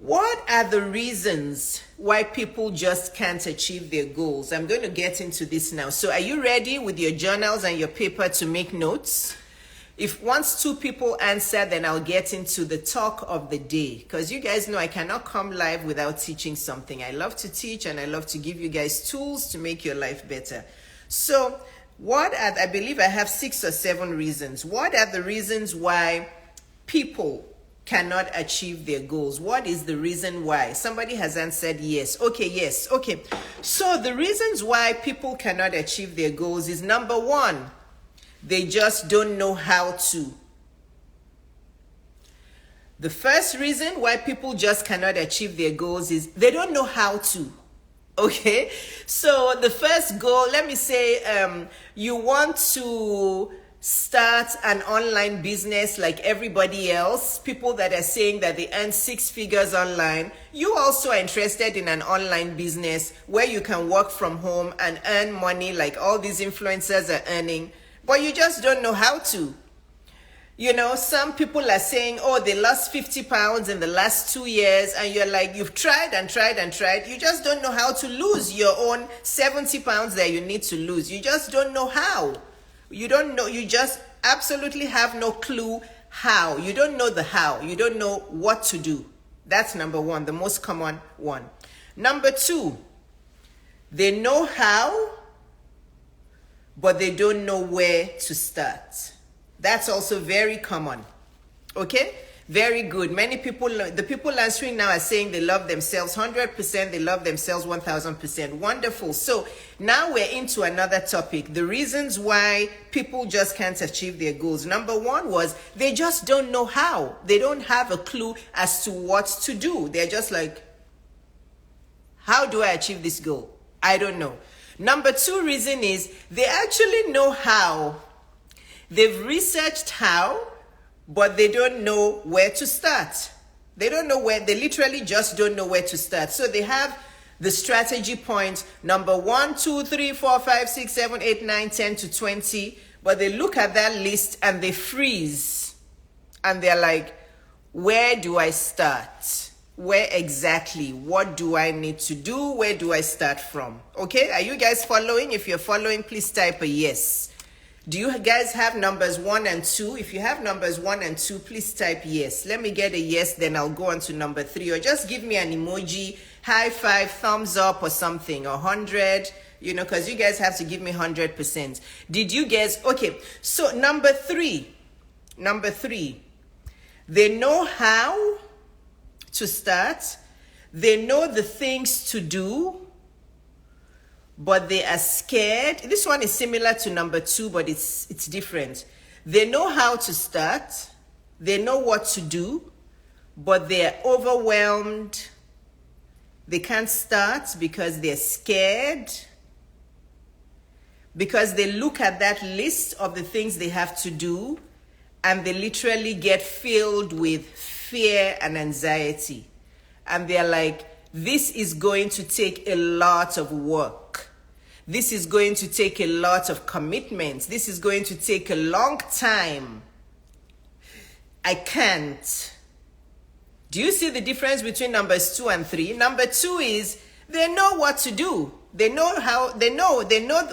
What are the reasons why people just can't achieve their goals? I'm going to get into this now. So are you ready with your journals and your paper to make notes? If once 2 people answer, then I'll get into the talk of the day. Because you guys know I cannot come live without teaching something. I love to teach and I love to give you guys tools to make your life better. So I believe I have 6 or 7 reasons. What are the reasons why people cannot achieve their goals? What is the reason why? Somebody has answered yes. Okay, yes. Okay. So the reasons why people cannot achieve their goals is number 1, they just don't know how to. The first reason why people just cannot achieve their goals is they don't know how to. Okay? So the first goal, let me say, you want to start an online business like everybody else, people that are saying that they earn 6 figures online. You also are interested in an online business where you can work from home and earn money like all these influencers are earning, but you just don't know how to. You know, some people are saying, oh, they lost 50 pounds in the last 2 years, and you're like, you've tried and tried and tried. You just don't know how to lose your own 70 pounds that you need to lose. You just don't know how. You don't know, you just absolutely have no clue how. You don't know the how. You don't know what to do. That's number 1, the most common one. Number 2, they know how, but they don't know where to start. That's also very common. Okay? Very good. Many people, the people answering now are saying they love themselves 100%, they love themselves 1000%. Wonderful. So now we're into another topic. The reasons why people just can't achieve their goals. Number 1 was they just don't know how. They don't have a clue as to what to do. They're just like, how do I achieve this goal? I don't know. Number 2 reason is they actually know how. They've researched how, but they don't know where to start. They don't know where, they literally just don't know where to start. So they have the strategy points, number 1, 2, 3, 4, 5, 6, 7, 8, 9, 10 to 20, but they look at that list and they freeze. And they're like, where do I start? Where exactly? What do I need to do? Where do I start from? Okay, are you guys following? If you're following, please type a yes. Do you guys have numbers 1 and 2? If you have numbers 1 and 2, please type yes. Let me get a yes, then I'll go on to number 3. Or just give me an emoji, high five, thumbs up or something, or 100, you know, because you guys have to give me 100%. Did you guys? Okay, so number 3, they know how to start. They know the things to do, but they are scared. This one is similar to number 2, but it's different. They know how to start. They know what to do, but they're overwhelmed. They can't start because they're scared. Because they look at that list of the things they have to do, and they literally get filled with fear and anxiety. And they're like, this is going to take a lot of work. This is going to take a lot of commitment. This is going to take a long time. I can't. Do you see the difference between numbers 2 and 3? Number 2 is they know what to do. They know how, they know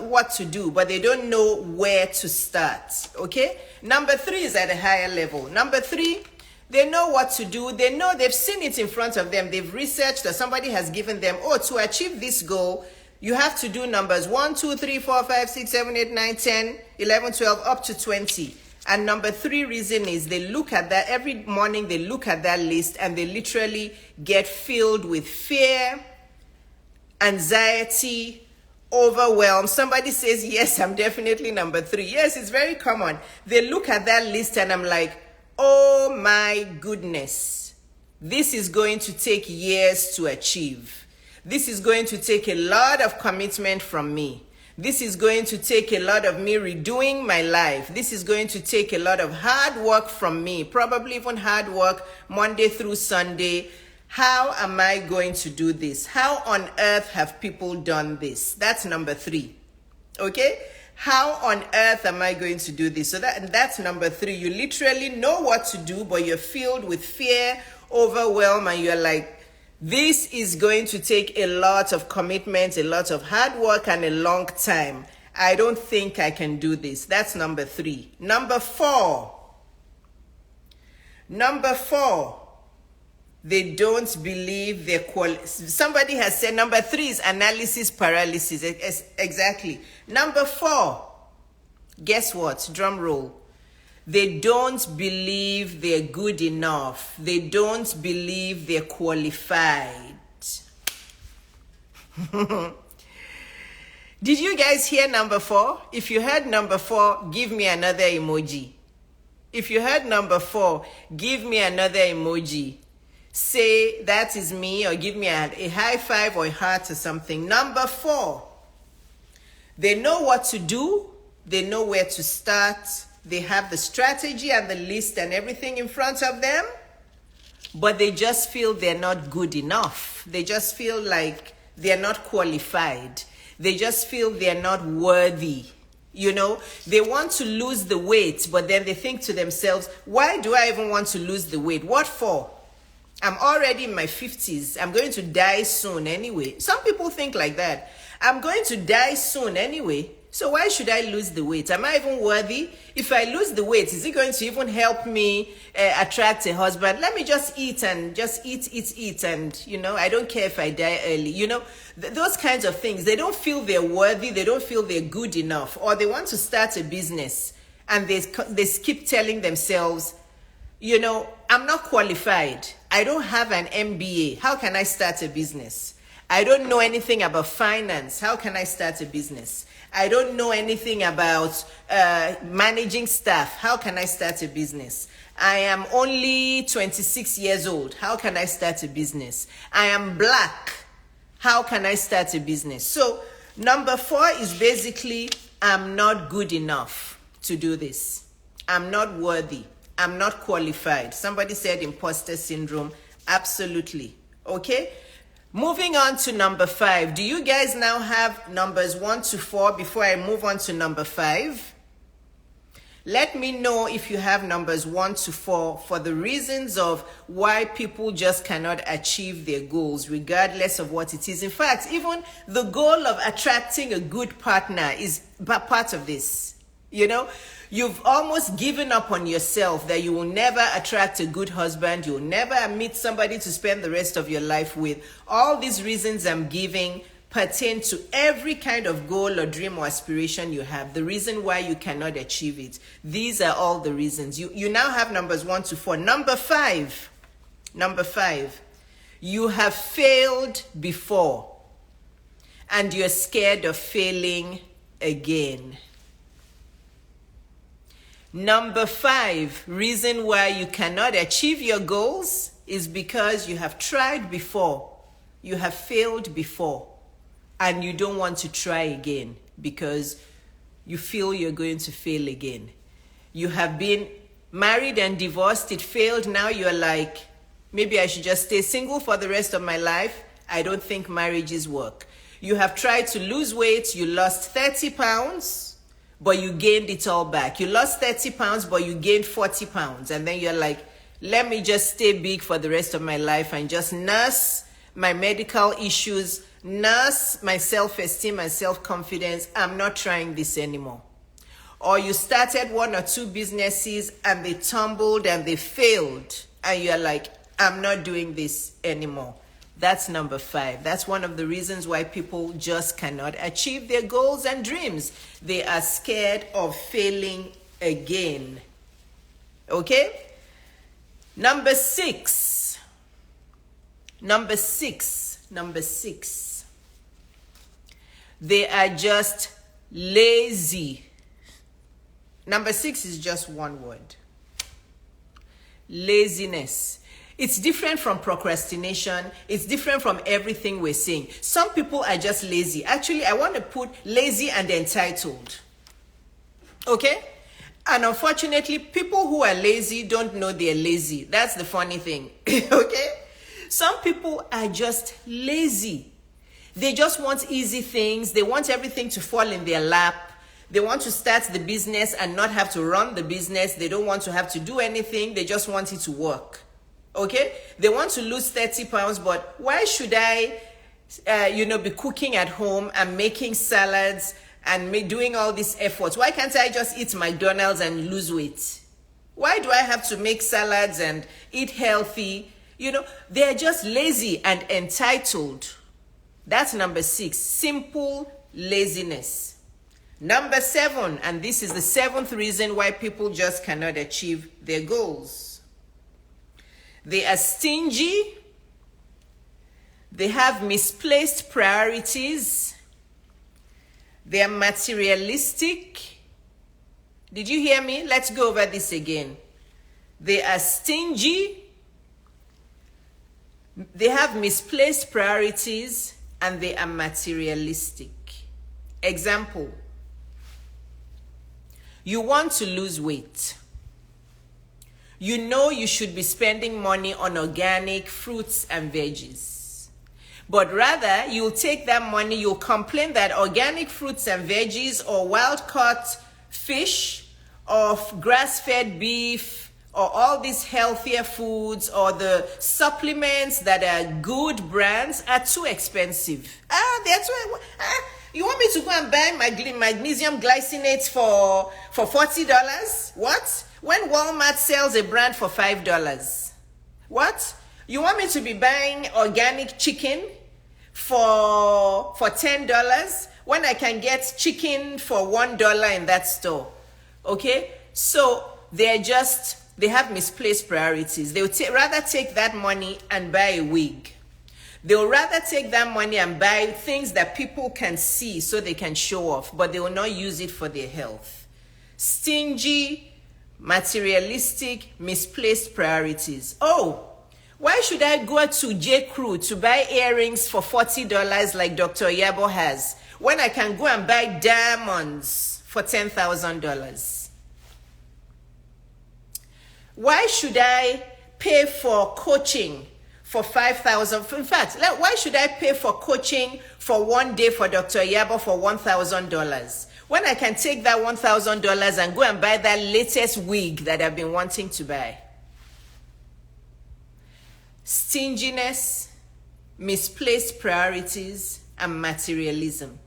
what to do, but they don't know where to start. Okay? Number 3 is at a higher level. Number 3, they know what to do. They know, they've seen it in front of them. They've researched, or somebody has given them, oh, to achieve this goal, you have to do numbers 1, 2, 3, 4, 5, 6, 7, 8, 9, 10, 11, 12, up to 20. And number 3 reason is they look at that, every morning they look at that list and they literally get filled with fear, anxiety, overwhelmed. Somebody says, yes, I'm definitely number 3. Yes, it's very common. They look at that list and I'm like, oh my goodness, this is going to take years to achieve. This is going to take a lot of commitment from me. This is going to take a lot of me redoing my life. This is going to take a lot of hard work from me, probably even hard work Monday through Sunday. How am I going to do this? How on earth have people done this? That's number 3. Okay? How on earth am I going to do this? So that's number 3. You literally know what to do, but you're filled with fear, overwhelm, and you're like, This is going to take a lot of commitment, a lot of hard work, and a long time. I don't think I can do this. That's number 3. Number 4. They don't believe their quality. Somebody has said number 3 is analysis paralysis. Exactly. Number 4. Guess what? Drum roll. They don't believe they're good enough. They don't believe they're qualified. Did you guys hear number 4? If you heard number 4, give me another emoji. If you heard number 4, give me another emoji. Say that is me, or give me a high five or a heart or something. Number 4, they know what to do. They know where to start. They have the strategy and the list and everything in front of them, but they just feel they're not good enough. They just feel like they're not qualified. They just feel they're not worthy. You know, they want to lose the weight, but then they think to themselves, why do I even want to lose the weight? What for? I'm already in my 50s. I'm going to die soon anyway. Some people think like that. I'm going to die soon anyway. So why should I lose the weight? Am I even worthy? If I lose the weight, is it going to even help me attract a husband? Let me just eat and just eat. And, you know, I don't care if I die early. You know, those kinds of things. They don't feel they're worthy. They don't feel they're good enough. Or they want to start a business and they keep telling themselves, you know, I'm not qualified. I don't have an MBA. How can I start a business? I don't know anything about finance. How can I start a business? I don't know anything about managing staff. How can I start a business? I am only 26 years old. How can I start a business? I am black. How can I start a business? So number 4 is basically, I'm not good enough to do this. I'm not worthy. I'm not qualified. Somebody said imposter syndrome. Absolutely. Okay? Moving on to number 5. Do you guys now have numbers 1 to 4 before I move on to number 5? Let me know if you have numbers 1 to 4 for the reasons of why people just cannot achieve their goals, regardless of what it is. In fact, even the goal of attracting a good partner is part of this. You know, you've almost given up on yourself that you will never attract a good husband. You will never meet somebody to spend the rest of your life with. All these reasons I'm giving pertain to every kind of goal or dream or aspiration you have. The reason why you cannot achieve it. These are all the reasons. You now have numbers 1 to 4. Number 5. You have failed before and you're scared of failing again. Number 5, reason why you cannot achieve your goals is because you have tried before, you have failed before, and you don't want to try again because you feel you're going to fail again. You have been married and divorced, it failed, now you're like, maybe I should just stay single for the rest of my life. I don't think marriages work. You have tried to lose weight, you lost 30 pounds, but you gained it all back. You lost 30 pounds, but you gained 40 pounds. And then you're like, let me just stay big for the rest of my life and just nurse my medical issues, nurse my self-esteem and self-confidence. I'm not trying this anymore. Or you started 1 or 2 businesses and they tumbled and they failed. And you're like, I'm not doing this anymore. That's number 5. That's one of the reasons why people just cannot achieve their goals and dreams. They are scared of failing again. Okay? Number 6. They are just lazy. Number 6 is just one word. Laziness. It's different from procrastination. It's different from everything we're saying. Some people are just lazy. Actually, I want to put lazy and entitled. Okay? And unfortunately, people who are lazy don't know they're lazy. That's the funny thing. Okay? Some people are just lazy. They just want easy things. They want everything to fall in their lap. They want to start the business and not have to run the business. They don't want to have to do anything. They just want it to work. Okay, they want to lose 30 pounds, but why should I be cooking at home and making salads and doing all these efforts? Why can't I just eat McDonald's and lose weight? Why do I have to make salads and eat healthy? They're just lazy and entitled. That's number 6, simple laziness. Number 7, and this is the 7th reason why people just cannot achieve their goals. They are stingy. They have misplaced priorities. They are materialistic. Did you hear me? Let's go over this again. They are stingy. They have misplaced priorities, and they are materialistic. Example: you want to lose weight. You know you should be spending money on organic fruits and veggies. But rather, you'll take that money, you'll complain that organic fruits and veggies or wild-caught fish or grass-fed beef or all these healthier foods or the supplements that are good brands are too expensive. You want me to go and buy magnesium glycinate for $40? What? When Walmart sells a brand for $5. What? You want me to be buying organic chicken for $10 when I can get chicken for $1 in that store? Okay? So they have misplaced priorities. They would rather take that money and buy a wig. They'll rather take that money and buy things that people can see so they can show off, but they will not use it for their health. Stingy, materialistic, misplaced priorities. Oh, why should I go to J. Crew to buy earrings for $40 like Dr. Iyabo has, when I can go and buy diamonds for $10,000? Why should I pay for coaching for $5,000? In fact, why should I pay for coaching for one day for Dr. Iyabo for $1,000? When I can take that $1,000 and go and buy that latest wig that I've been wanting to buy. Stinginess, misplaced priorities, and materialism.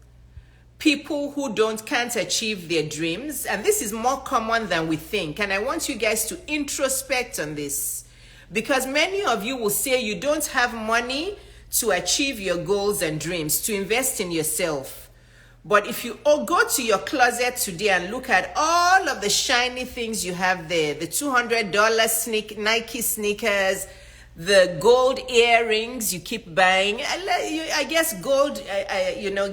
People who can't achieve their dreams, and this is more common than we think, and I want you guys to introspect on this, because many of you will say you don't have money to achieve your goals and dreams, to invest in yourself. But if you go to your closet today and look at all of the shiny things you have there, the $200 Nike sneakers, the gold earrings you keep buying, I guess gold,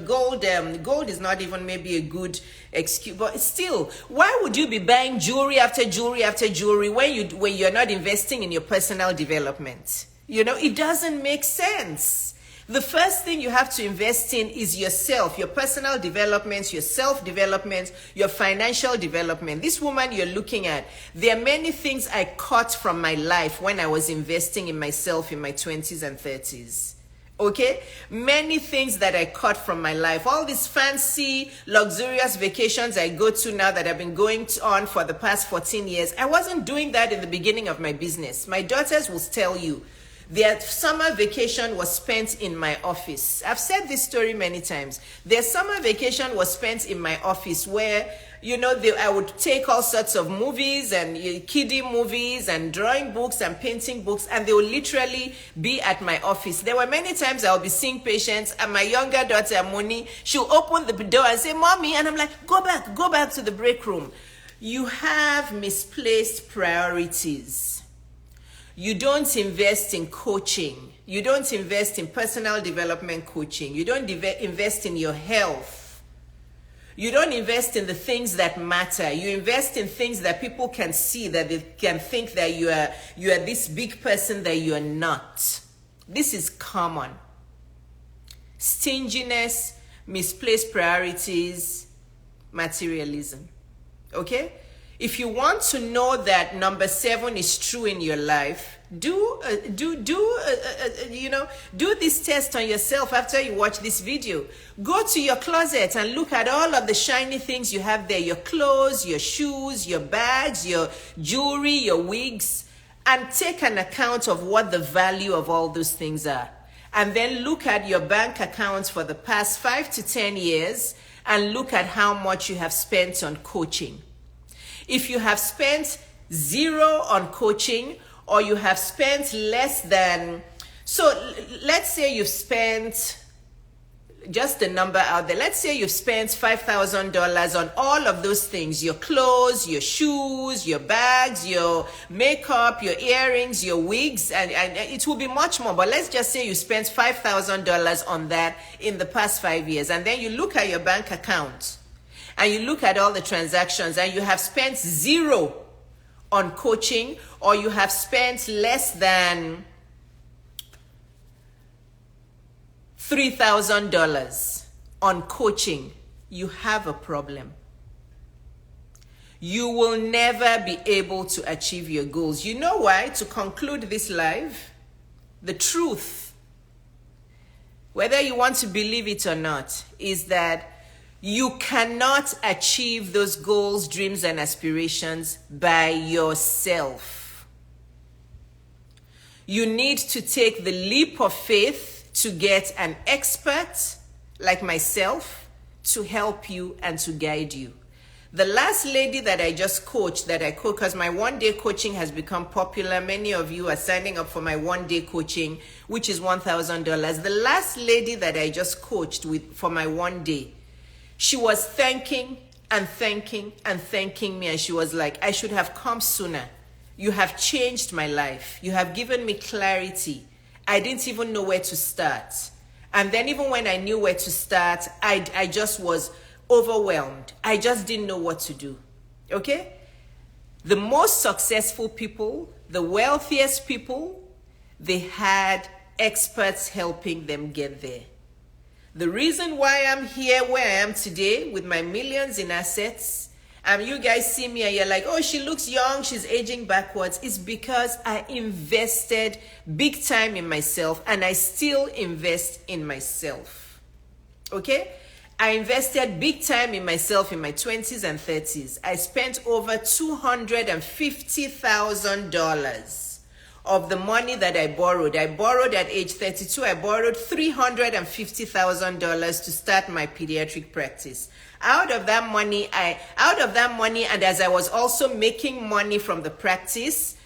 gold is not even maybe a good excuse, but still, why would you be buying jewelry after jewelry after jewelry when you're not investing in your personal development? It doesn't make sense. The first thing you have to invest in is yourself, your personal development, your self-development, your financial development. This woman you're looking at, there are many things I caught from my life when I was investing in myself in my 20s and 30s. Okay? Many things that I caught from my life. All these fancy, luxurious vacations I go to now that I've been going on for the past 14 years. I wasn't doing that in the beginning of my business. My daughters will tell you. Their summer vacation was spent in my office. I've said this story many times. Their summer vacation was spent in my office where, I would take all sorts of movies and kiddie movies and drawing books and painting books, and they would literally be at my office. There were many times I would be seeing patients, and my younger daughter, Moni, she'll open the door and say, "Mommy," and I'm like, go back to the break room. You have misplaced priorities. You don't invest in coaching. You don't invest in personal development coaching. You don't invest in your health. You don't invest in the things that matter. You invest in things that people can see, that they can think that you are this big person that you are not. This is common. Stinginess, misplaced priorities, materialism. Okay? If you want to know that number 7 is true in your life, do this test on yourself after you watch this video. Go to your closet and look at all of the shiny things you have there, your clothes, your shoes, your bags, your jewelry, your wigs, and take an account of what the value of all those things are. And then look at your bank accounts for the past 5 to 10 years and look at how much you have spent on coaching. If you have spent zero on coaching, or you have spent less than, so let's say you've spent, just a number out there, let's say you've spent $5,000 on all of those things, your clothes, your shoes, your bags, your makeup, your earrings, your wigs, and it will be much more, but let's just say you spent $5,000 on that in the past 5 years, and then you look at your bank account and you look at all the transactions and you have spent zero on coaching, or you have spent less than $3,000 on coaching, you have a problem. You will never be able to achieve your goals. You know why? To conclude this live, the truth, whether you want to believe it or not, is that you cannot achieve those goals, dreams, and aspirations by yourself. You need to take the leap of faith to get an expert like myself to help you and to guide you. The last lady that I just coached, because my one-day coaching has become popular. Many of you are signing up for my one-day coaching, which is $1,000. The last lady that I just coached for my one day, she was thanking and thanking and thanking me. And she was like, I should have come sooner. You have changed my life. You have given me clarity. I didn't even know where to start. And then even when I knew where to start, I just was overwhelmed. I just didn't know what to do. Okay? The most successful people, the wealthiest people, they had experts helping them get there. The reason why I'm here where I am today with my millions in assets, you guys see me and you're like, oh, she looks young, she's aging backwards, is because I invested big time in myself, and I still invest in myself. Okay? I invested big time in myself in my 20s and 30s. I spent over $250,000 of the money that I borrowed. I borrowed at age 32. I borrowed $350,000 to start my pediatric practice. Out of that money, and as I was also making money from the practice,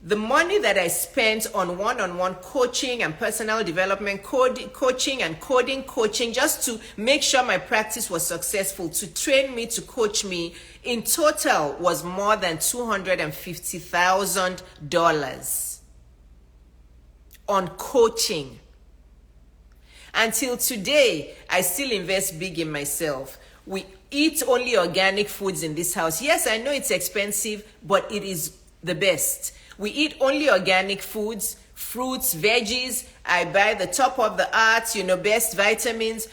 the money that I spent on one-on-one coaching and personal development, coaching and coding coaching, just to make sure my practice was successful, to train me, to coach me, in total was more than $250,000 on coaching. Until today, I still invest big in myself. We eat only organic foods in this house. Yes, I know it's expensive, but it is the best. We eat only organic foods, fruits, veggies. I buy the top of the art, best vitamins,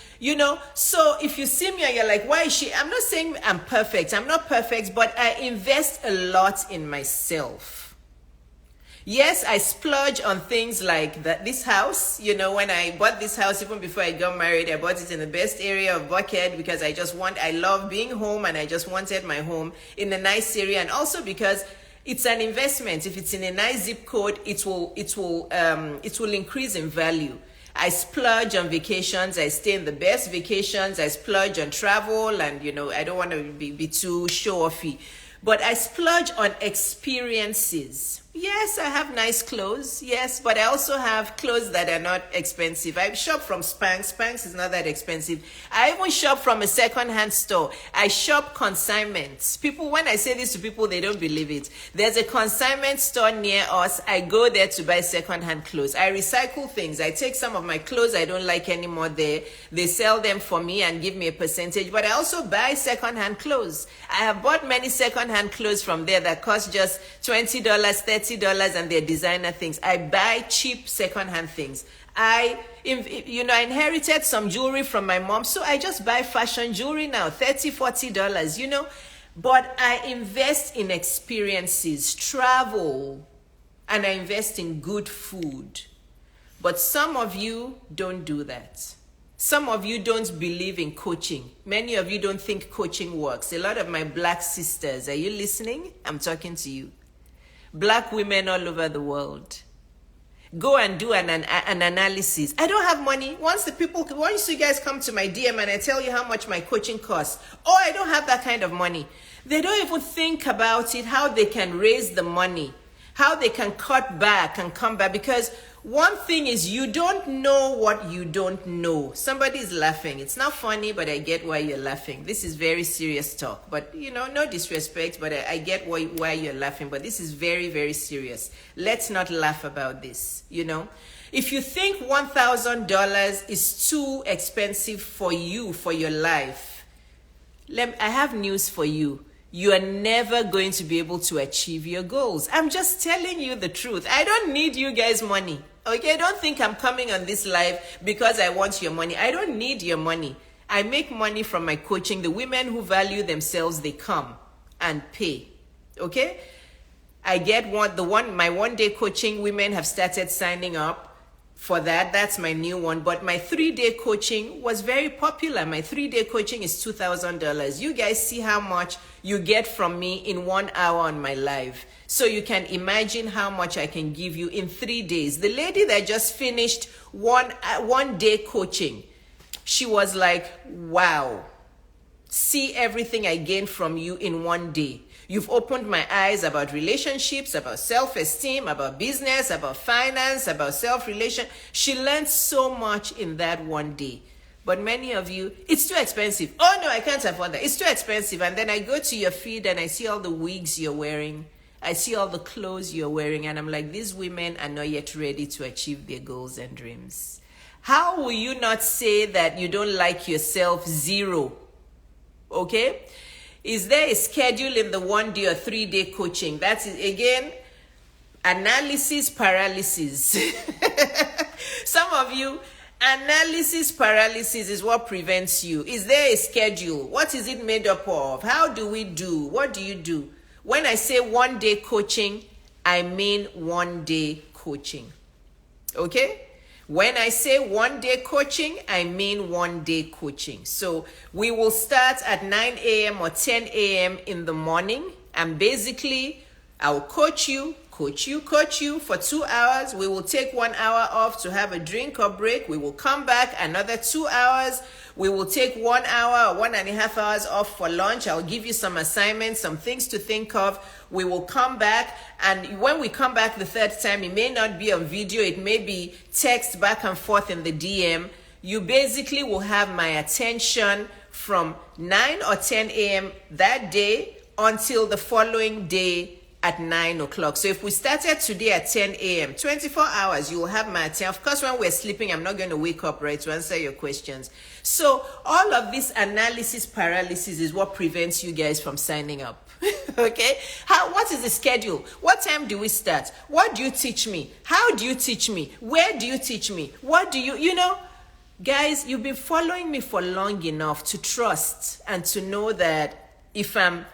So if you see me and you're like, why is she? I'm not saying I'm perfect. I'm not perfect, but I invest a lot in myself. Yes, I splurge on things like this house. When I bought this house, even before I got married, I bought it in the best area of Buckhead because I love being home, and I just wanted my home in a nice area. And also because it's an investment. If it's in a nice zip code, it will increase in value. I splurge on vacations. I stay in the best vacations. I splurge on travel, and I don't want to be too show-offy, but I splurge on experiences. Yes, I have nice clothes. Yes, but I also have clothes that are not expensive. I shop from Spanx. Spanx is not that expensive. I even shop from a second-hand store. I shop consignments. When I say this to people, they don't believe it. There's a consignment store near us. I go there to buy second-hand clothes. I recycle things. I take some of my clothes I don't like anymore there. They sell them for me and give me a percentage. But I also buy second-hand clothes. I have bought many second-hand clothes from there that cost just $20, $30, and they're designer things. I buy cheap secondhand things. I inherited some jewelry from my mom, so I just buy fashion jewelry now, $30, $40, But I invest in experiences, travel, and I invest in good food. But some of you don't do that. Some of you don't believe in coaching. Many of you don't think coaching works. A lot of my black sisters, are you listening? I'm talking to you. Black women all over the world. Go and do an analysis. I don't have money. Once you guys come to my DM and I tell you how much my coaching costs, oh, I don't have that kind of money. They don't even think about it, how they can raise the money, how they can cut back and come back. Because one thing is, you don't know what you don't know. Somebody is laughing. It's not funny, but I get why you're laughing. This is very serious talk. But, no disrespect, but I get why you're laughing. But this is very, very serious. Let's not laugh about this, If you think $1,000 is too expensive for you, for your life, I have news for you. You are never going to be able to achieve your goals. I'm just telling you the truth. I don't need you guys' money. Okay, don't think I'm coming on this live because I want your money. I don't need your money. I make money from my coaching. The women who value themselves, they come and pay. Okay? I get my 1-day coaching. Women have started signing up for that. That's my new one. But my 3-day coaching was very popular. My 3-day coaching is $2,000. You guys see how much you get from me in 1 hour on my live. So you can imagine how much I can give you in 3 days. The lady that just finished one day coaching, she was like, wow, see everything I gained from you in 1 day. You've opened my eyes about relationships, about self-esteem, about business, about finance, about self-relation. She learned so much in that 1 day. But many of you, it's too expensive. Oh no, I can't afford that. It's too expensive. And then I go to your feed and I see all the wigs you're wearing. I see all the clothes you're wearing. And I'm like, these women are not yet ready to achieve their goals and dreams. How will you not say that you don't like yourself? 0. Okay? Is there a schedule in the 1-day or 3-day coaching? That is, again, analysis paralysis. Some of you, analysis paralysis is what prevents you. Is there a schedule? What is it made up of? How do we do? What do you do? When I say 1-day coaching, I mean 1-day coaching. Okay? When I say 1-day coaching, I mean 1-day coaching. So we will start at 9 a.m. or 10 a.m. in the morning. And basically, I'll coach you for 2 hours. We will take 1 hour off to have a drink or break. We will come back another 2 hours. We will take 1 hour or 1.5 hours off for lunch. I'll give you some assignments, some things to think of. We will come back, and when we come back the third time, it may not be on video. It may be text back and forth in the DM. You basically will have my attention from 9 or 10 a.m. that day until the following day at 9 o'clock. So if we started today at 10 a.m., 24 hours, you will have my attention. Of course, when we're sleeping, I'm not going to wake up, right, to answer your questions. So all of this analysis paralysis is what prevents you guys from signing up. Okay? What is the schedule? What time do we start? What do you teach me? How do you teach me? Where do you teach me? What do you guys, you've been following me for long enough to trust and to know that if I'm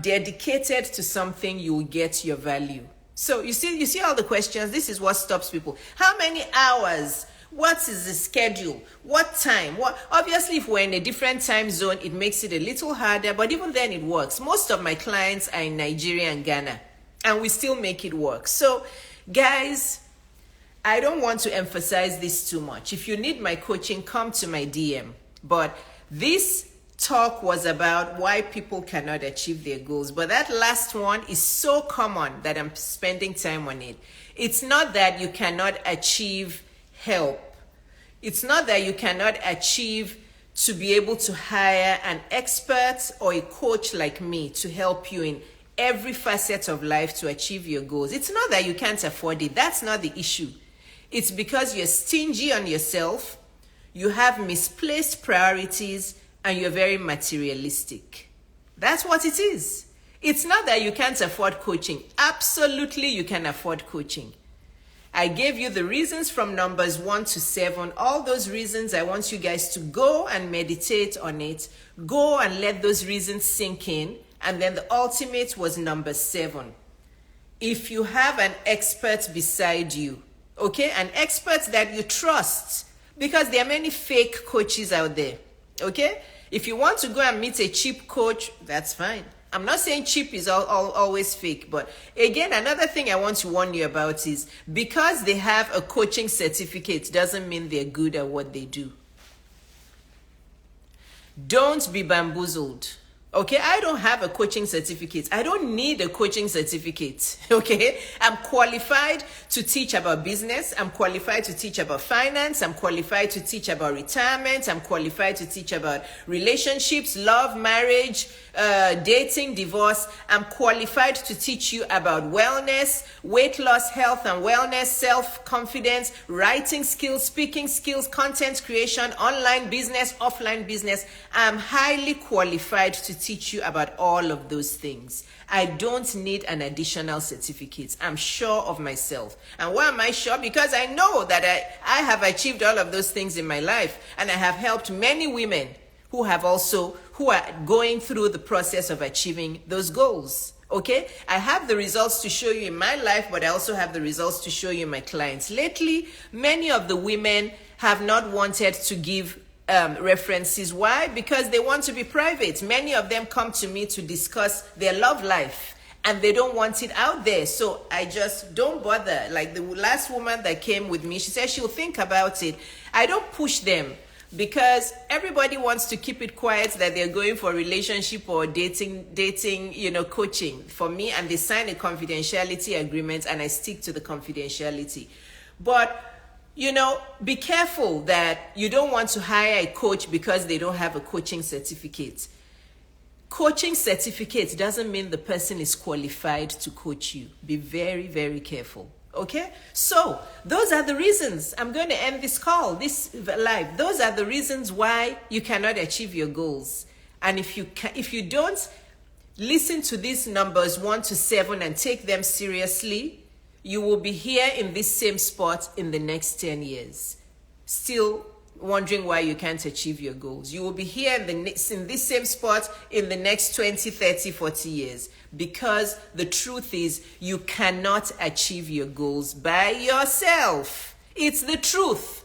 dedicated to something, you will get your value. So you see all the questions. This is what stops people. How many hours? What is the schedule? What time? Obviously, if we're in a different time zone, it makes it a little harder, but even then it works. Most of my clients are in Nigeria and Ghana, and we still make it work. So, guys, I don't want to emphasize this too much. If you need my coaching, come to my DM. But this talk was about why people cannot achieve their goals. But that last one is so common that I'm spending time on it. It's not that you cannot achieve help. It's not that you cannot achieve to be able to hire an expert or a coach like me to help you in every facet of life to achieve your goals. It's not that you can't afford it. That's not the issue. It's because you're stingy on yourself, you have misplaced priorities, and you're very materialistic. That's what it is. It's not that you can't afford coaching. Absolutely, you can afford coaching. I gave you the reasons from numbers 1 to 7. All those reasons, I want you guys to go and meditate on it. Go and let those reasons sink in. And then the ultimate was number 7. If you have an expert beside you, okay, an expert that you trust, because there are many fake coaches out there, okay? If you want to go and meet a cheap coach, that's fine. I'm not saying cheap is always fake, but again, another thing I want to warn you about is because they have a coaching certificate doesn't mean they're good at what they do. Don't be bamboozled. Okay, I don't have a coaching certificate. I don't need a coaching certificate. Okay, I'm qualified to teach about business. I'm qualified to teach about finance. I'm qualified to teach about retirement. I'm qualified to teach about relationships, love, marriage, dating, divorce. I'm qualified to teach you about wellness, weight loss, health and wellness, self-confidence, writing skills, speaking skills, content creation, online business, offline business. I'm highly qualified to teach you about all of those things. I don't need an additional certificate. I'm sure of myself. And why am I sure? Because I know that I have achieved all of those things in my life, and I have helped many women who are going through the process of achieving those goals. Okay, I have the results to show you in my life, but I also have the results to show you in my clients. Lately, many of the women have not wanted to give references. Why? Because they want to be private. Many of them come to me to discuss their love life and they don't want it out there. So I just don't bother. Like the last woman that came with me, she said she'll think about it. I don't push them because everybody wants to keep it quiet that they're going for relationship or dating, coaching for me, and they sign a confidentiality agreement and I stick to the confidentiality. But be careful that you don't want to hire a coach because they don't have a coaching certificate. Coaching certificate doesn't mean the person is qualified to coach you. Be very, very careful. Okay? So, those are the reasons. I'm going to end this call, this live. Those are the reasons why you cannot achieve your goals. And if you don't listen to these numbers 1 to 7 and take them seriously, you will be here in this same spot in the next 10 years, still wondering why you can't achieve your goals. You will be here in this same spot in the next 20, 30, 40 years, because the truth is you cannot achieve your goals by yourself. It's the truth.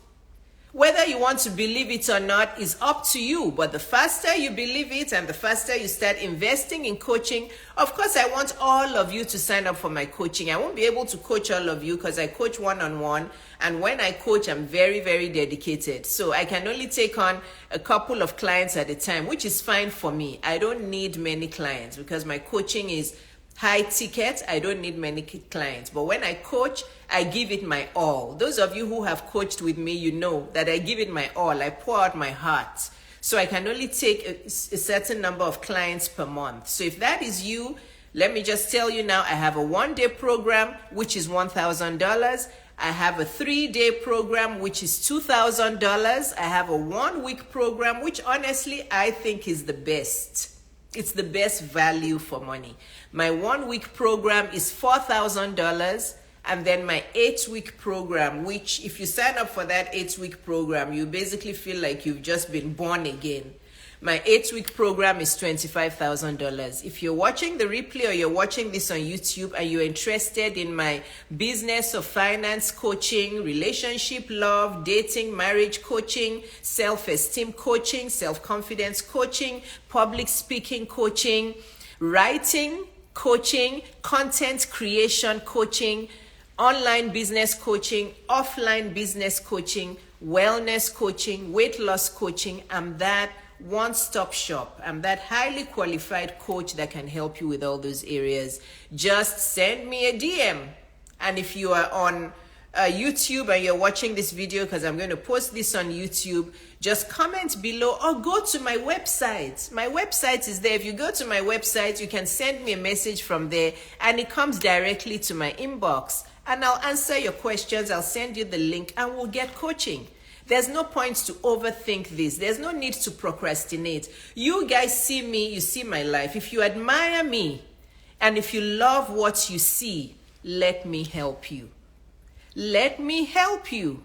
Whether you want to believe it or not is up to you. But the faster you believe it and the faster you start investing in coaching, of course, I want all of you to sign up for my coaching. I won't be able to coach all of you because I coach one-on-one. And when I coach, I'm very, very dedicated. So I can only take on a couple of clients at a time, which is fine for me. I don't need many clients because my coaching is high ticket. I don't need many clients. But when I coach, I give it my all. Those of you who have coached with me, you know that I give it my all. I pour out my heart. So I can only take a certain number of clients per month. So if that is you, let me just tell you now, I have a 1-day program, which is $1,000. I have a 3-day program, which is $2,000. I have a 1-week program, which honestly, I think is the best. It's the best value for money. My 1-week program is $4,000. And then my 8-week program, which if you sign up for that 8-week program, you basically feel like you've just been born again. My 8-week program is $25,000. If you're watching the replay or you're watching this on YouTube and you're interested in my business or finance coaching, relationship, love, dating, marriage coaching, self-esteem coaching, self-confidence coaching, public speaking coaching, writing coaching, content creation coaching, online business coaching, offline business coaching, wellness coaching, weight loss coaching, I'm that one-stop shop. I'm that highly qualified coach that can help you with all those areas. Just send me a DM. And if you are on YouTube and you're watching this video, because I'm going to post this on YouTube, just comment below or go to my website. My website is there. If you go to my website, you can send me a message from there and it comes directly to my inbox. And I'll answer your questions. I'll send you the link and we'll get coaching. There's no point to overthink this. There's no need to procrastinate. You guys see me, you see my life. If you admire me and if you love what you see, let me help you. Let me help you.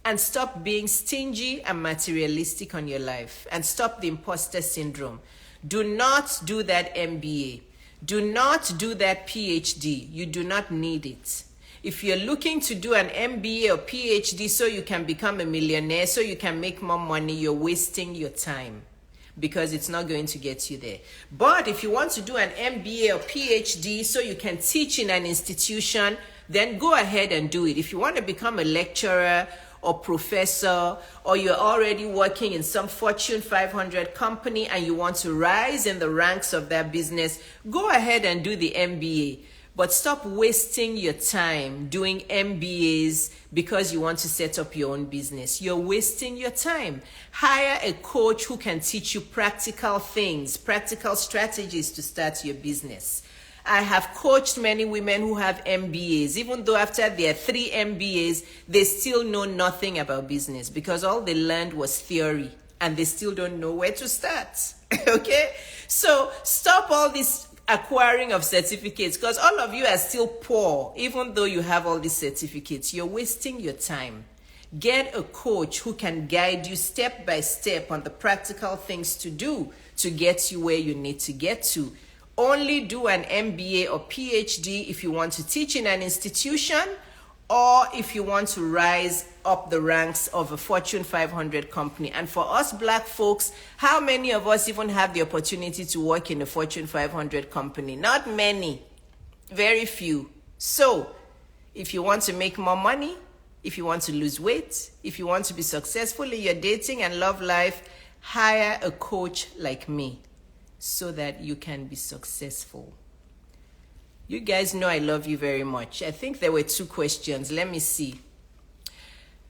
And stop being stingy and materialistic on your life. And stop the imposter syndrome. Do not do that MBA. Do not do that PhD. You do not need it. If you're looking to do an MBA or PhD so you can become a millionaire, so you can make more money, you're wasting your time. because it's not going to get you there. But if you want to do an MBA or PhD so you can teach in an institution, then go ahead and do it. If you want to become a lecturer or professor, or you're already working in some Fortune 500 company and you want to rise in the ranks of that business, go ahead and do the MBA. But stop wasting your time doing MBAs because you want to set up your own business. You're wasting your time. Hire a coach who can teach you practical things, practical strategies to start your business. I have coached many women who have MBAs, even though after their 3 MBAs, they still know nothing about business because all they learned was theory and they still don't know where to start. Okay? So stop all this acquiring of certificates because all of you are still poor, even though you have all these certificates. You're wasting your time. Get a coach who can guide you step by step on the practical things to do to get you where you need to get to. Only do an MBA or PhD if you want to teach in an institution or if you want to rise up the ranks of a Fortune 500 company. And for us Black folks, how many of us even have the opportunity to work in a Fortune 500 company? Not many, very few. So if you want to make more money, if you want to lose weight, if you want to be successful in your dating and love life, hire a coach like me so that you can be successful. You guys know I love you very much. I think there were 2 questions. Let me see.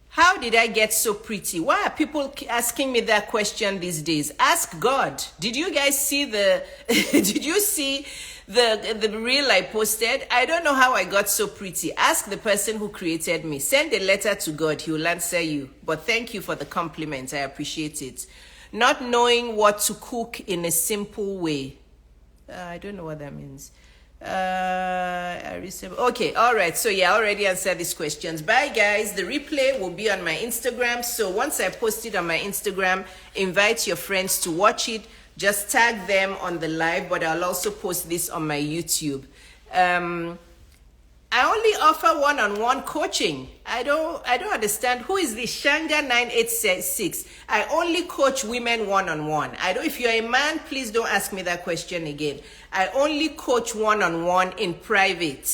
How did I get so pretty? Why are people asking me that question these days? Ask God. Did you guys see the did you see the reel I posted? I don't know how I got so pretty. Ask the person who created me. Send a letter to God. He will answer you. But thank you for the compliment. I appreciate it. Not knowing what to cook in a simple way. I don't know what that means. Okay, all right. So yeah, I already answered these questions. Bye guys. The replay will be on my Instagram. So once I post it on my Instagram, invite your friends to watch it. Just tag them on the live, but I'll also post this on my YouTube. I only offer one-on-one coaching. I don't understand. Who is this? Shanga 9866. I only coach women one-on-one. If you're a man, please don't ask me that question again. I only coach one-on-one in private.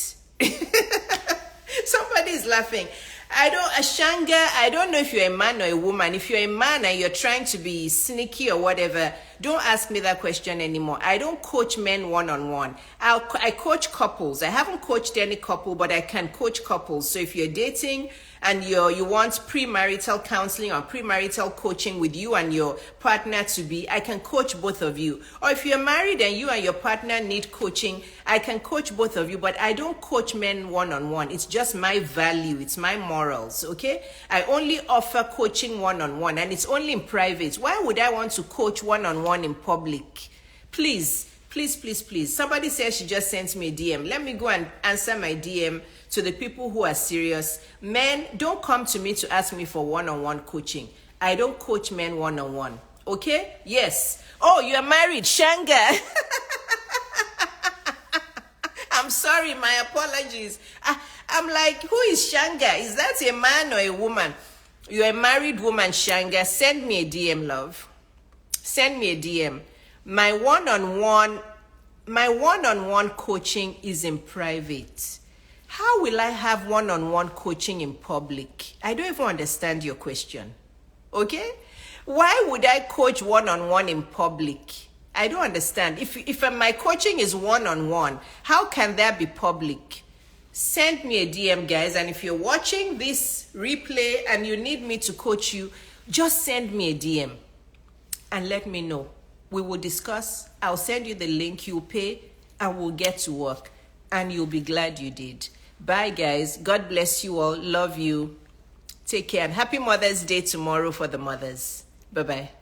Somebody is laughing. Shanga, I don't know if you're a man or a woman. If you're a man and you're trying to be sneaky or whatever, don't ask me that question anymore. I don't coach men one-on-one. I coach couples. I haven't coached any couple, but I can coach couples. So if you're dating and you want premarital counseling or premarital coaching with you and your partner to be, I can coach both of you. Or if you're married and you and your partner need coaching, I can coach both of you, but I don't coach men one-on-one. It's just my value. It's my morals, okay? I only offer coaching one-on-one, and it's only in private. Why would I want to coach one-on-one in public? Please, please, please, please. Somebody says she just sent me a DM. Let me go and answer my DM to the people who are serious. Men, don't come to me to ask me for one-on-one coaching. I don't coach men one-on-one, okay? Yes. Oh, you're married, Shanga. I'm sorry, my apologies. I'm like, who is Shanga? Is that a man or a woman? You're a married woman, Shanga. Send me a DM, love. Send me a DM. My one-on-one coaching is in private. How will I have one-on-one coaching in public? I don't even understand your question. Okay? Why would I coach one-on-one in public? I don't understand. If my coaching is one-on-one, how can that be public? Send me a DM, guys. And if you're watching this replay and you need me to coach you, just send me a DM and let me know. We will discuss. I'll send you the link. You'll pay and we'll get to work. And you'll be glad you did. Bye, guys. God bless you all. Love you. Take care. And happy Mother's Day tomorrow for the mothers. Bye-bye.